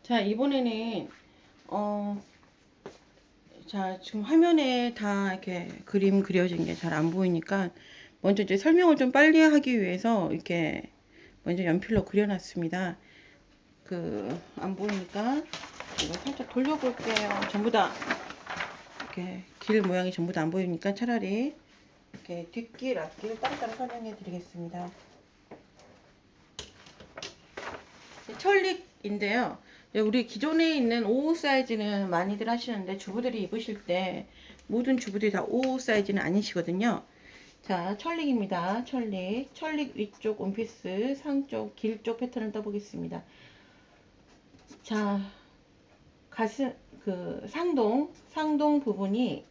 자, 이번에는 자, 지금 화면에 다 이렇게 그림 그려진 게 잘 안 보이니까 먼저 이제 설명을 좀 빨리 하기 위해서 이렇게 먼저 연필로 그려놨습니다. 안 보이니까 이거 살짝 돌려볼게요. 전부 다 이렇게 길 모양이 전부 다 안 보이니까 차라리 이렇게 뒷길, 앞길 따로따로 설명해 드리겠습니다. 철릭인데요. 우리 기존에 있는 55 사이즈는 많이들 하시는데 주부들이 입으실 때 모든 주부들이 다 55 사이즈는 아니시거든요. 자, 철릭입니다. 철릭. 철릭 위쪽 원피스, 상쪽, 길쪽 패턴을 떠보겠습니다. 자, 가슴, 상동 부분이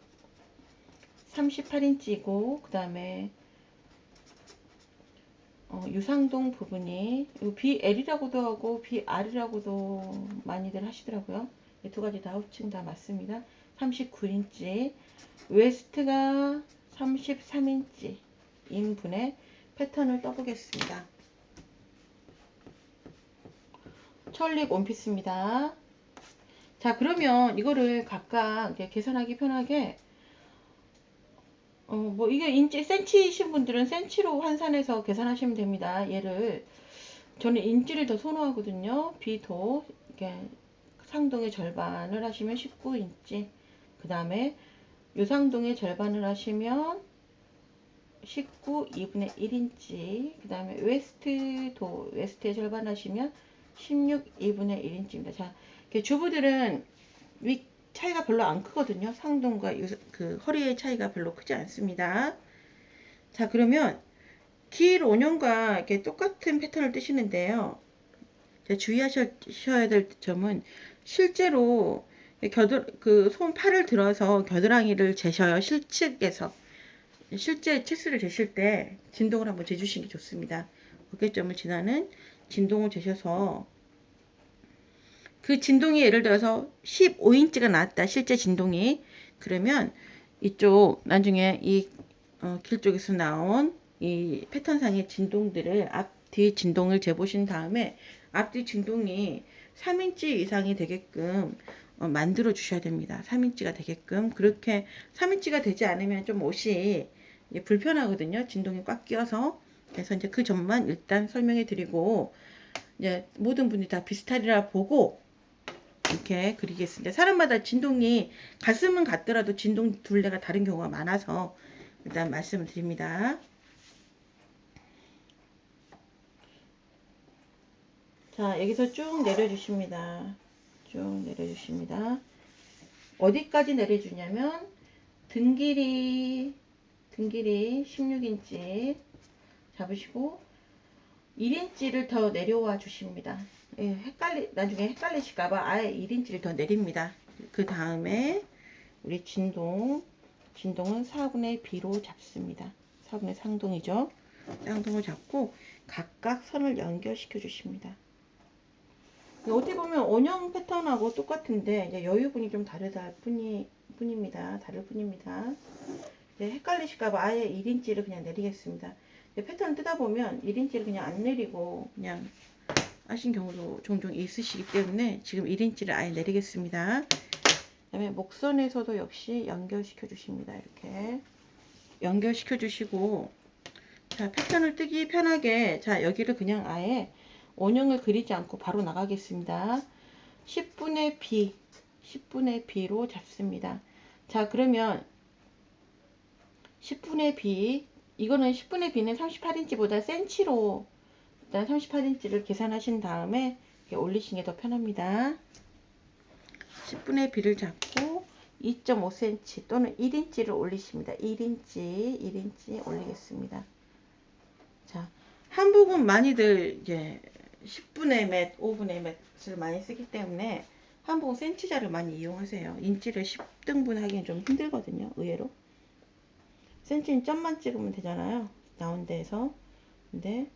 38인치이고, 그 다음에 유상동 부분이 BL이라고도 하고 BR이라고도 많이들 하시더라고요. 두 가지 다 합친 다 맞습니다. 39인치 웨스트가 33인치 인분의 패턴을 떠보겠습니다. 철릭 원피스입니다. 자, 그러면 이거를 각각 계산하기 편하게 뭐 이게 인치 센치이신 분들은 센치로 환산해서 계산하시면 됩니다. 얘를 저는 인치를 더 선호하거든요. B도 이렇게 상동의 절반을 하시면 19인치, 그 다음에 요상동의 절반을 하시면 19 2분의 1인치, 그 다음에 웨스트의 절반 하시면 16 2분의 1인치입니다. 자, 주부들은 위 차이가 별로 안 크거든요. 상동과 허리의 차이가 별로 크지 않습니다. 자, 그러면 길 원형과 이렇게 똑같은 패턴을 뜨시는데요. 주의하셔야 될 점은 실제로 팔을 들어서 겨드랑이를 재셔요. 실측에서. 실제 치수를 재실 때 진동을 한번 재주시는 게 좋습니다. 어깨점을 지나는 진동을 재셔서 그 진동이 예를 들어서 15인치가 나왔다. 실제 진동이. 그러면 이쪽 나중에 길 쪽에서 나온 이 패턴상의 진동들을 앞뒤 진동을 재보신 다음에 앞뒤 진동이 3인치 이상이 되게끔 만들어 주셔야 됩니다. 3인치가 되게끔. 그렇게 3인치가 되지 않으면 좀 옷이 불편하거든요. 진동이 꽉 끼어서. 그래서 이제 그 점만 일단 설명해 드리고 이제 모든 분이 다 비슷하리라 보고 이렇게 그리겠습니다. 사람마다 진동이 가슴은 같더라도 진동 둘레가 다른 경우가 많아서 일단 말씀을 드립니다. 자, 여기서 쭉 내려주십니다. 쭉 내려주십니다. 어디까지 내려주냐면 등 길이 16인치 잡으시고 1인치를 더 내려와 주십니다. 나중에 헷갈리실까봐 아예 1인치를 더 내립니다. 그 다음에 우리 진동은 4분의 B로 잡습니다. 4분의 상동이죠. 쌍동을 잡고 각각 선을 연결시켜 주십니다. 어떻게 보면 원형 패턴하고 똑같은데 이제 여유분이 좀 다르다 뿐입니다. 다를 뿐입니다. 헷갈리실까봐 아예 1인치를 그냥 내리겠습니다. 패턴 뜨다 보면 1인치를 그냥 안 내리고 그냥 하신 경우도 종종 있으시기 때문에 지금 1인치를 아예 내리겠습니다. 그 다음에 목선에서도 역시 연결시켜 주십니다. 이렇게 연결시켜 주시고, 자, 패턴을 뜨기 편하게, 자, 여기를 그냥 아예 원형을 그리지 않고 바로 나가겠습니다. 10분의 B로 잡습니다. 자, 그러면 10분의 B, 이거는 10분의 B는 38인치보다 센치로 일단 38인치를 계산하신 다음에 올리시는 게 더 편합니다. 10분의 B를 잡고 2.5cm 또는 1인치를 올리십니다. 1인치 올리겠습니다. 자, 한복은 많이들 이제 10분의 몇, 5분의 몇을 많이 쓰기 때문에 한복은 센치자를 많이 이용하세요. 인치를 10등분 하기는 좀 힘들거든요. 의외로. 센치는 점만 찍으면 되잖아요. 나온 데에서. 근데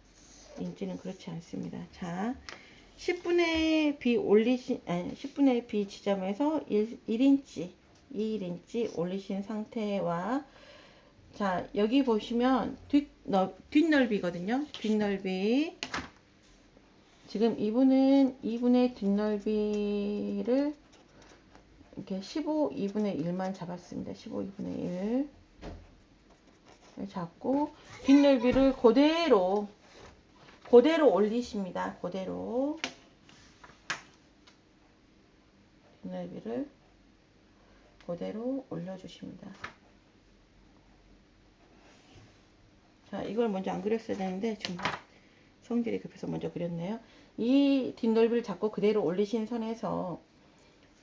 인치는 그렇지 않습니다. 자, 10분의 B 지점에서 1인치 올리신 상태와, 자, 여기 보시면 뒷넓이거든요. 뒷넓이. 지금 이분은 2분의 뒷넓이를 이렇게 15, 2분의 1만 잡았습니다. 15, 2분의 1 잡고 뒷넓이를 그대로 올리십니다. 그대로 뒷넓이를 그대로 올려주십니다. 자, 이걸 먼저 안 그렸어야 되는데 지금 성질이 급해서 먼저 그렸네요. 이 뒷넓이를 잡고 그대로 올리신 선에서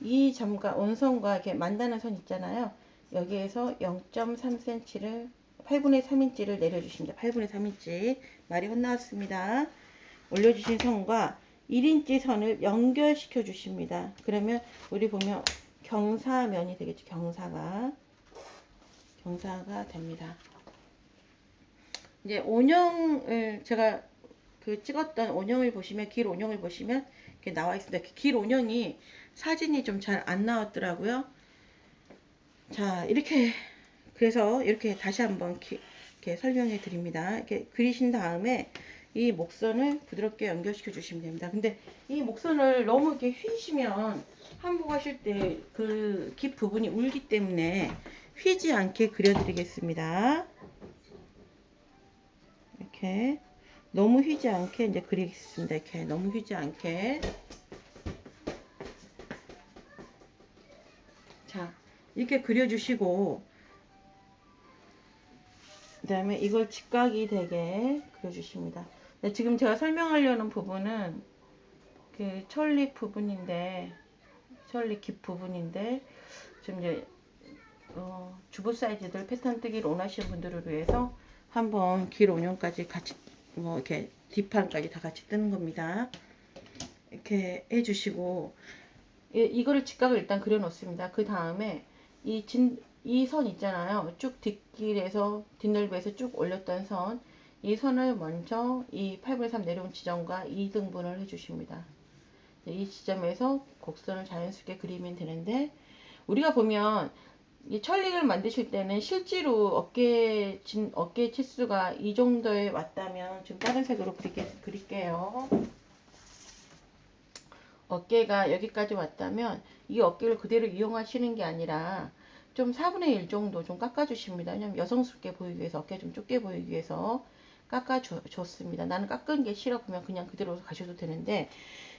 이 점과 원선과 이렇게 만나는 선 있잖아요. 여기에서 0.3cm를 8분의 3인치를 내려주십니다. 8분의 3인치 말이 헛나왔습니다. 올려주신 선과 1인치 선을 연결시켜 주십니다. 그러면 우리 보면 경사면이 되겠죠. 경사가 됩니다. 이제 온형을 제가 그 찍었던 온형을 보시면 길 온형을 보시면 이렇게 나와 있습니다. 길 온형이 사진이 좀 잘 안 나왔더라고요. 자, 이렇게 그래서 이렇게 다시 한번 이렇게 설명해 드립니다. 이렇게 그리신 다음에 이 목선을 부드럽게 연결시켜 주시면 됩니다. 근데 이 목선을 너무 이렇게 휘시면 한복하실 때 그 깃 부분이 울기 때문에 휘지 않게 그려드리겠습니다. 이렇게 너무 휘지 않게 이제 그리겠습니다. 이렇게 너무 휘지 않게. 자, 이렇게 그려주시고 그 다음에 이걸 직각이 되게 그려주십니다. 네, 지금 제가 설명하려는 부분은 그 천리 부분인데, 천리 깃 부분인데, 지금 이제 주부 사이즈들 패턴 뜨기를 원하시는 분들을 위해서 한번 길 온형까지 같이 뭐 이렇게 뒷판까지 다 같이 뜨는 겁니다. 이렇게 해주시고 이거를 직각을 일단 그려 놓습니다. 그 다음에 이 선 있잖아요. 쭉 뒷길에서 뒷넓이에서 쭉 올렸던 선, 이 선을 먼저 이 8분의 3 내려온 지점과 2등분을 해주십니다. 이 지점에서 곡선을 자연스럽게 그리면 되는데, 우리가 보면 이 천릭을 만드실 때는 실제로 어깨 치수가 이 정도에 왔다면 좀 다른 색으로 그릴게요. 어깨가 여기까지 왔다면 이 어깨를 그대로 이용하시는 게 아니라 좀 4분의 1 정도 좀 깎아주십니다. 왜냐면 여성스럽게 보이기 위해서, 어깨 좀 좁게 보이기 위해서 깎아줬습니다. 나는 깎은 게 싫어 그러면 그냥 그대로 가셔도 되는데,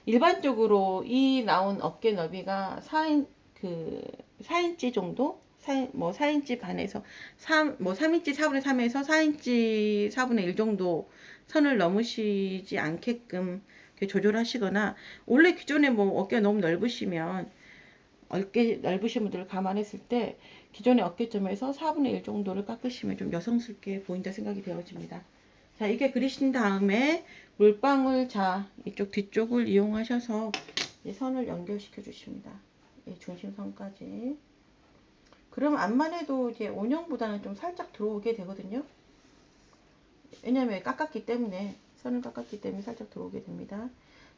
일반적으로 이 나온 어깨 너비가 4인치 정도? 4인치 반에서 3인치 4분의 3에서 4인치 4분의 1 정도 선을 넘으시지 않게끔 조절하시거나, 원래 기존에 뭐 어깨가 너무 넓으시면 어깨 넓으신 분들을 감안했을 때 기존의 어깨점에서 4분의 1 정도를 깎으시면 좀 여성스럽게 보인다 생각이 되어집니다. 자, 이렇게 그리신 다음에 물방울 이쪽 뒤쪽을 이용하셔서 이 선을 연결시켜 주십니다. 이 중심선까지. 그럼 앞만 해도 이제 온형보다는 좀 살짝 들어오게 되거든요. 왜냐면 깎았기 때문에, 선을 깎았기 때문에 살짝 들어오게 됩니다.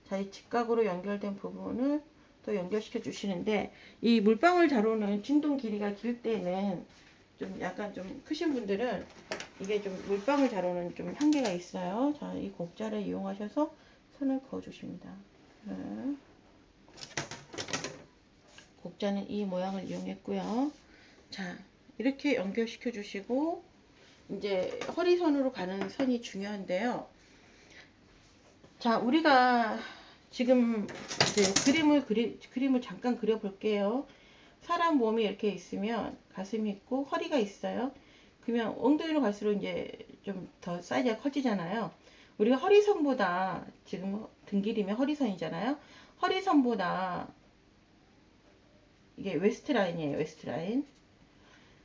자, 이 직각으로 연결된 부분을 또 연결시켜 주시는데, 이 물방울 자루는 진동 길이가 길 때는 좀 약간 좀 크신 분들은 이게 좀 물방울 자루는 좀 한계가 있어요. 자, 이 곡자를 이용하셔서 선을 그어 주십니다. 곡자는 이 모양을 이용했고요. 자, 이렇게 연결시켜 주시고, 이제 허리선으로 가는 선이 중요한데요. 자, 우리가 지금 이제 그림을 잠깐 그려 볼게요. 사람 몸이 이렇게 있으면 가슴이 있고 허리가 있어요. 그러면 엉덩이로 갈수록 이제 좀 더 사이즈가 커지잖아요. 우리가 허리선보다, 지금 등 길이면 허리선이잖아요. 허리선보다 이게 웨스트 라인이에요. 웨스트 라인.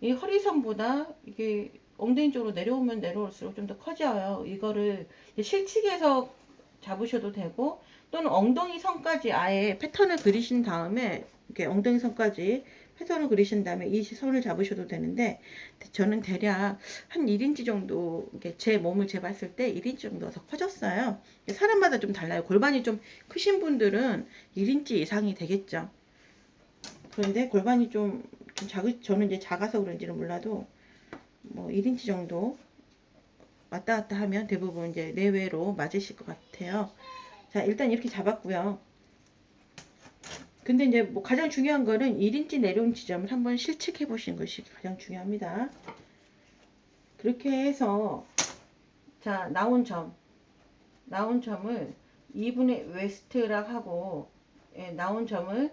이 허리선보다 이게 엉덩이 쪽으로 내려오면 내려올수록 좀 더 커져요. 이거를 실측에서 잡으셔도 되고, 또는 엉덩이 선까지 아예 패턴을 그리신 다음에, 이렇게 엉덩이 선까지 패턴을 그리신 다음에 이 선을 잡으셔도 되는데, 저는 대략 한 1인치 정도, 제 몸을 재봤을 때 1인치 정도가 더 커졌어요. 사람마다 좀 달라요. 골반이 좀 크신 분들은 1인치 이상이 되겠죠. 그런데 골반이 좀 저는 이제 작아서 그런지는 몰라도 뭐 1인치 정도 왔다 갔다 하면 대부분 이제 내외로 맞으실 것 같아요. 자, 일단 이렇게 잡았고요. 근데 이제 뭐 가장 중요한 거는 1인치 내려온 지점을 한번 실측해 보시는 것이 가장 중요합니다. 그렇게 해서 자, 나온 점을 2분의 웨스트락 하고, 예, 나온 점을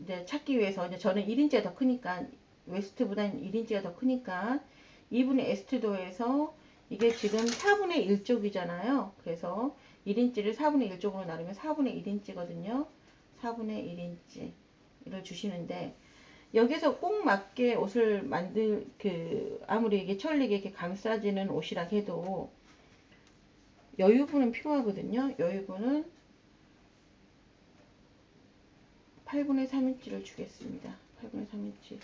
이제 찾기 위해서, 이제 저는 1인치가 더 크니까, 웨스트보다는 1인치가 더 크니까 2분의 에스트도에서 이게 지금 4분의 1쪽이잖아요. 그래서 1인치를 4분의 1쪽으로 나누면 4분의 1인치거든요. 4분의 1인치를 주시는데, 여기서 꼭 맞게 옷을 아무리 이게 철리게 이렇게 감싸지는 옷이라 해도 여유분은 필요하거든요. 여유분은 8분의 3인치를 주겠습니다. 8분의 3인치.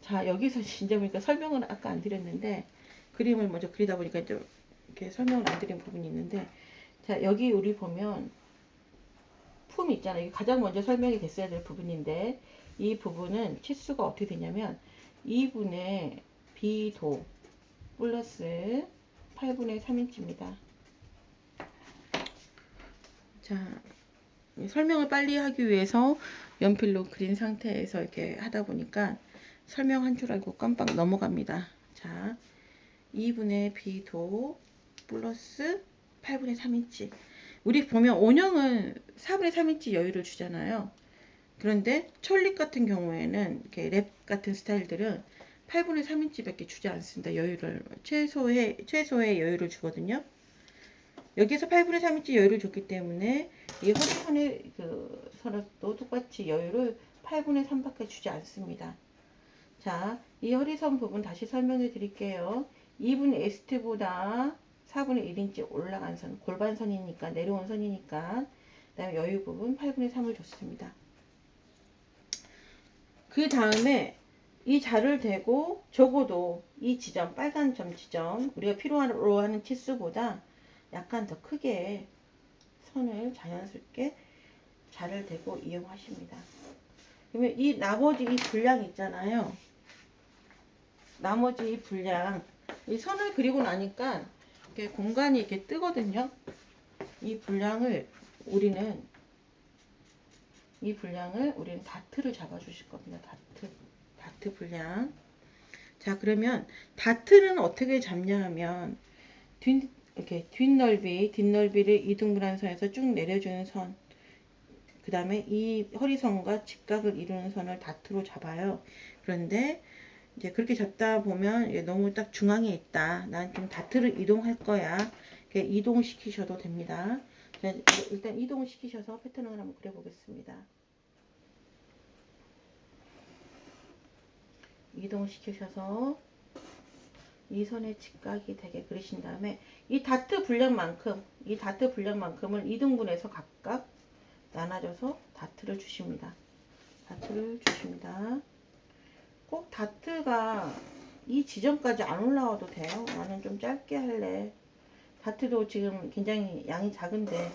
자, 여기서 진짜 보니까 설명을 아까 안 드렸는데, 그림을 먼저 그리다 보니까 좀 이렇게 설명을 안 드린 부분이 있는데, 자, 여기 우리 보면 품 있잖아요. 이게 가장 먼저 설명이 됐어야 될 부분인데, 이 부분은 치수가 어떻게 되냐면 2분의 B도 플러스 8분의 3인치입니다. 자, 설명을 빨리 하기 위해서 연필로 그린 상태에서 이렇게 하다 보니까 설명한 줄 알고 깜빡 넘어갑니다. 자, 2분의 B도 플러스 8분의 3인치. 우리 보면 원형은 4분의 3인치 여유를 주잖아요. 그런데 철립 같은 경우에는 이렇게 랩 같은 스타일들은 8분의 3인치밖에 주지 않습니다. 여유를 최소의 여유를 주거든요. 여기서 8분의 3인치 여유를 줬기 때문에 이 허리선의 그 선도 똑같이 여유를 8분의 3밖에 주지 않습니다. 자, 이 허리선 부분 다시 설명해 드릴게요. 2분의 에스트보다 4분의 1인치 올라간 선, 골반선이니까, 내려온 선이니까, 그 다음에 여유 부분 8분의 3을 줬습니다. 그 다음에 이 자를 대고 적어도 이 지점, 빨간 점 지점, 우리가 필요로 하는 치수보다 약간 더 크게 선을 자연스럽게 자를 대고 이용하십니다. 그러면 이 나머지 이 분량 있잖아요. 나머지 이 분량, 이 선을 그리고 나니까 이렇게 공간이 이렇게 뜨거든요. 이 분량을 우리는 다트를 잡아 주실 겁니다. 다트 분량. 자, 그러면 다트는 어떻게 잡냐 하면 이렇게 뒷넓이를 이등분한 선에서 쭉 내려주는 선, 그 다음에 이 허리선과 직각을 이루는 선을 다트로 잡아요. 그런데 이제 그렇게 잡다 보면 너무 딱 중앙에 있다. 난 좀 다트를 이동할 거야. 이렇게 이동시키셔도 됩니다. 일단 이동시키셔서 패턴을 한번 그려보겠습니다. 이동시키셔서 이 선의 직각이 되게 그리신 다음에 이 다트 분량만큼을 2등분해서 각각 나눠줘서 다트를 주십니다. 꼭 다트가 이 지점까지 안 올라와도 돼요. 나는 좀 짧게 할래. 다트도 지금 굉장히 양이 작은데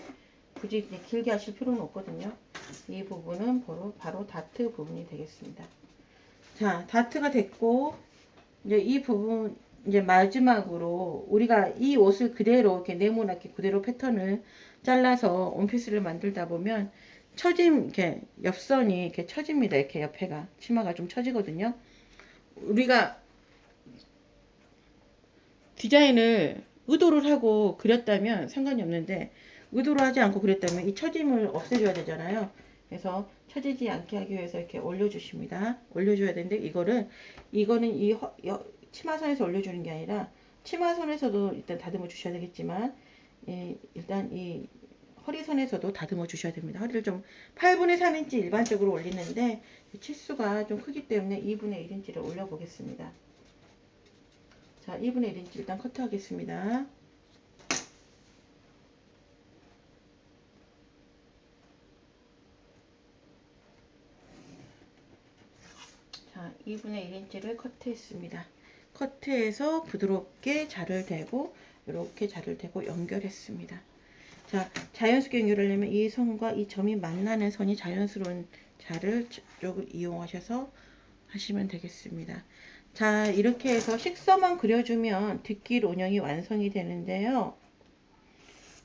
굳이 길게 하실 필요는 없거든요. 이 부분은 바로 다트 부분이 되겠습니다. 자, 다트가 됐고, 이제 이 부분, 이제 마지막으로 우리가 이 옷을 그대로 이렇게 네모나게 그대로 패턴을 잘라서 원피스를 만들다 보면 이렇게 옆선이 이렇게 처집니다. 이렇게 옆에가 치마가 좀 처지거든요. 우리가 디자인을 의도를 하고 그렸다면 상관이 없는데, 의도를 하지 않고 그렸다면 이 처짐을 없애줘야 되잖아요. 그래서 처지지 않게 하기 위해서 이렇게 올려주십니다. 올려줘야 되는데, 이거는 이 치마선에서 올려주는 게 아니라 치마선에서도 일단 다듬어 주셔야 되겠지만, 일단 이 허리선에서도 다듬어 주셔야 됩니다. 허리를 좀 8분의 3인치 일반적으로 올리는데 치수가 좀 크기 때문에 2분의 1인치를 올려 보겠습니다. 자, 2분의 1인치 일단 커트하겠습니다. 자, 2분의 1인치를 커트했습니다. 커트해서 부드럽게 자를 대고 이렇게 자를 대고 연결했습니다. 자, 자연스럽게 연결하려면 이 선과 이 점이 만나는 선이 자연스러운 자를 쪽을 이용하셔서 하시면 되겠습니다. 자, 이렇게 해서 식서만 그려주면 뒷길 운영이 완성이 되는데요.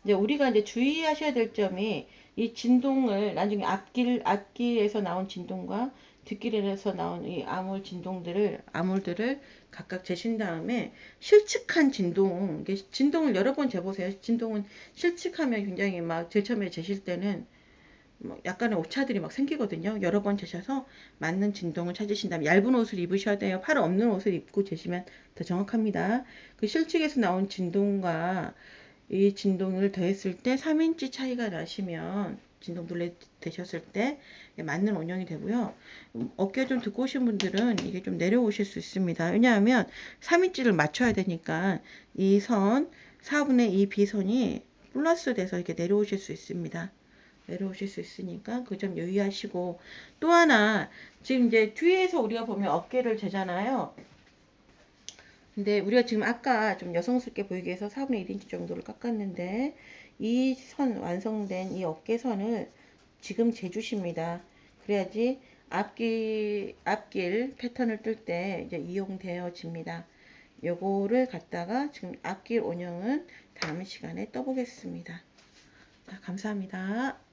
이제 우리가 이제 주의하셔야 될 점이 이 진동을 나중에 앞길에서 나온 진동과 뒷길에서 나온 이 암홀들을 각각 재신 다음에 실측한 진동, 진동을 여러 번 재보세요. 진동은 실측하면 굉장히 막 제일 처음에 재실 때는 뭐 약간의 오차들이 막 생기거든요. 여러 번 재셔서 맞는 진동을 찾으신 다음에 얇은 옷을 입으셔야 돼요. 팔 없는 옷을 입고 재시면 더 정확합니다. 그 실측에서 나온 진동과 이 진동을 더했을 때 3인치 차이가 나시면 진동 되셨을 때 맞는 원형이 되고요. 어깨 좀 두꺼우신 분들은 이게 좀 내려오실 수 있습니다. 왜냐하면 3인치를 맞춰야 되니까 이 선 4분의 2 비선이 플러스 돼서 이렇게 내려오실 수 있습니다. 내려오실 수 있으니까 그 점 유의하시고, 또 하나 지금 이제 뒤에서 우리가 보면 어깨를 재잖아요. 근데 우리가 지금 아까 좀 여성스럽게 보이게 해서 4분의 1인치 정도를 깎았는데 이 선 완성된 이 어깨선을 지금 재주십니다. 그래야지 앞길 패턴을 뜰 때 이제 이용되어집니다. 요거를 갖다가 지금 앞길 원형은 다음 시간에 떠보겠습니다. 감사합니다.